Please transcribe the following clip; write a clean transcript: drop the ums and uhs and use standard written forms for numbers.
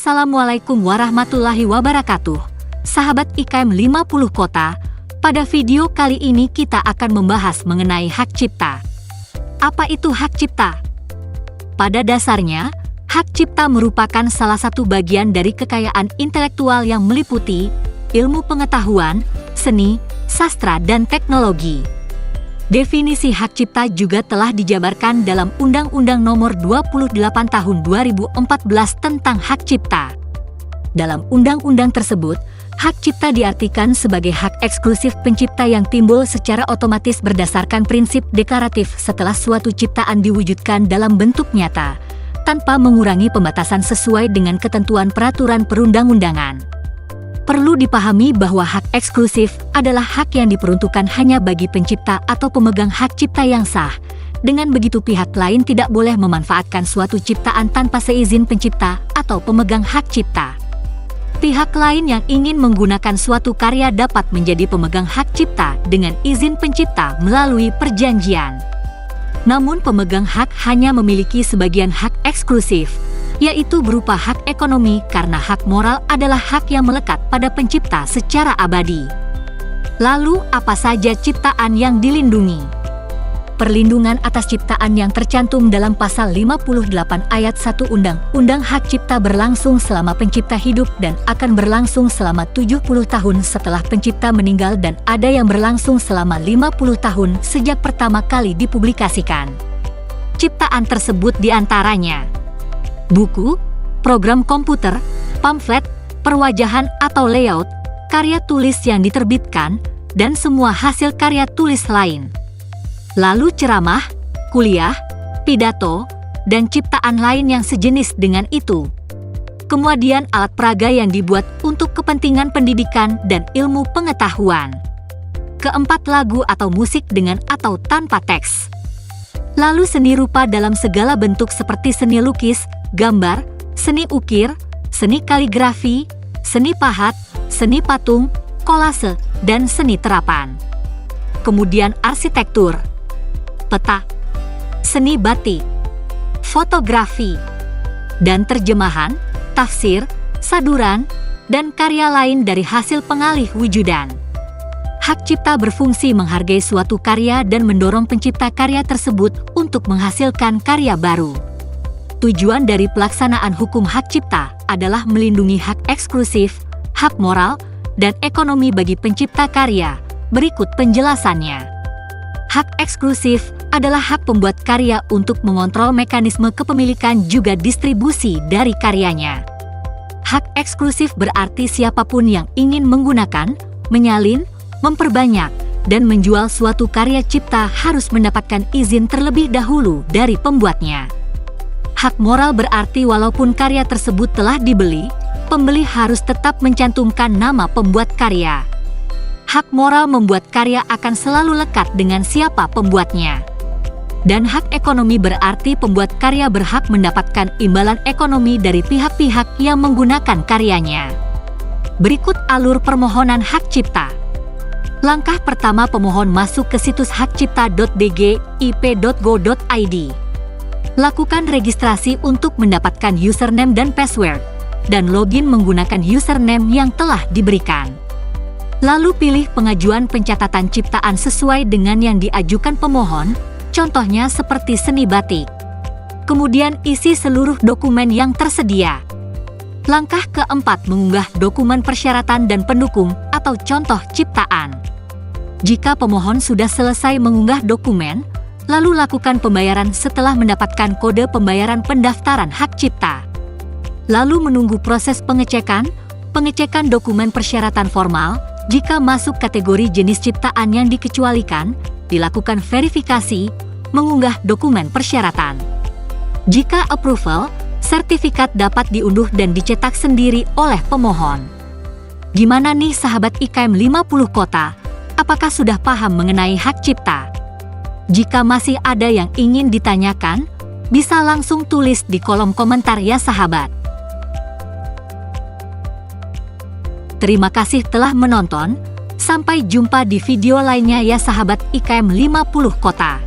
Assalamualaikum warahmatullahi wabarakatuh. Sahabat IKM 50 Kota, pada video kali ini kita akan membahas mengenai hak cipta. Apa itu hak cipta? Pada dasarnya, hak cipta merupakan salah satu bagian dari kekayaan intelektual yang meliputi ilmu pengetahuan, seni, sastra, dan teknologi. Definisi hak cipta juga telah dijabarkan dalam Undang-Undang Nomor 28 Tahun 2014 tentang hak cipta. Dalam undang-undang tersebut, hak cipta diartikan sebagai hak eksklusif pencipta yang timbul secara otomatis berdasarkan prinsip deklaratif setelah suatu ciptaan diwujudkan dalam bentuk nyata, tanpa mengurangi pembatasan sesuai dengan ketentuan peraturan perundang-undangan. Perlu dipahami bahwa hak eksklusif adalah hak yang diperuntukkan hanya bagi pencipta atau pemegang hak cipta yang sah. Dengan begitu pihak lain tidak boleh memanfaatkan suatu ciptaan tanpa seizin pencipta atau pemegang hak cipta. Pihak lain yang ingin menggunakan suatu karya dapat menjadi pemegang hak cipta dengan izin pencipta melalui perjanjian. Namun pemegang hak hanya memiliki sebagian hak eksklusif, yaitu berupa hak ekonomi, karena hak moral adalah hak yang melekat pada pencipta secara abadi. Lalu, apa saja ciptaan yang dilindungi? Perlindungan atas ciptaan yang tercantum dalam Pasal 58 Ayat 1 Undang-Undang Hak Cipta berlangsung selama pencipta hidup dan akan berlangsung selama 70 tahun setelah pencipta meninggal, dan ada yang berlangsung selama 50 tahun sejak pertama kali dipublikasikan. Ciptaan tersebut diantaranya buku, program komputer, pamflet, perwajahan atau layout, karya tulis yang diterbitkan, dan semua hasil karya tulis lain. Lalu ceramah, kuliah, pidato, dan ciptaan lain yang sejenis dengan itu. Kemudian alat peraga yang dibuat untuk kepentingan pendidikan dan ilmu pengetahuan. Keempat, lagu atau musik dengan atau tanpa teks. Lalu seni rupa dalam segala bentuk seperti seni lukis, gambar, seni ukir, seni kaligrafi, seni pahat, seni patung, kolase, dan seni terapan. Kemudian arsitektur, peta, seni batik, fotografi, dan terjemahan, tafsir, saduran, dan karya lain dari hasil pengalih wujudan. Hak cipta berfungsi menghargai suatu karya dan mendorong pencipta karya tersebut untuk menghasilkan karya baru. Tujuan dari pelaksanaan hukum hak cipta adalah melindungi hak eksklusif, hak moral, dan ekonomi bagi pencipta karya. Berikut penjelasannya. Hak eksklusif adalah hak pembuat karya untuk mengontrol mekanisme kepemilikan juga distribusi dari karyanya. Hak eksklusif berarti siapapun yang ingin menggunakan, menyalin, memperbanyak, dan menjual suatu karya cipta harus mendapatkan izin terlebih dahulu dari pembuatnya. Hak moral berarti walaupun karya tersebut telah dibeli, pembeli harus tetap mencantumkan nama pembuat karya. Hak moral membuat karya akan selalu lekat dengan siapa pembuatnya. Dan hak ekonomi berarti pembuat karya berhak mendapatkan imbalan ekonomi dari pihak-pihak yang menggunakan karyanya. Berikut alur permohonan hak cipta. Langkah pertama, pemohon masuk ke situs hakcipta.dgip.go.id. Lakukan registrasi untuk mendapatkan username dan password, dan login menggunakan username yang telah diberikan. Lalu pilih pengajuan pencatatan ciptaan sesuai dengan yang diajukan pemohon, contohnya seperti seni batik. Kemudian isi seluruh dokumen yang tersedia. Langkah keempat, mengunggah dokumen persyaratan dan pendukung atau contoh ciptaan. Jika pemohon sudah selesai mengunggah dokumen, lalu lakukan pembayaran setelah mendapatkan kode pembayaran pendaftaran hak cipta. Lalu menunggu proses pengecekan dokumen persyaratan formal. Jika masuk kategori jenis ciptaan yang dikecualikan, dilakukan verifikasi, mengunggah dokumen persyaratan. Jika approval, sertifikat dapat diunduh dan dicetak sendiri oleh pemohon. Gimana nih sahabat IKM 50 Kota? Apakah sudah paham mengenai hak cipta? Jika masih ada yang ingin ditanyakan, bisa langsung tulis di kolom komentar ya sahabat. Terima kasih telah menonton, sampai jumpa di video lainnya ya sahabat IKM 50 Kota.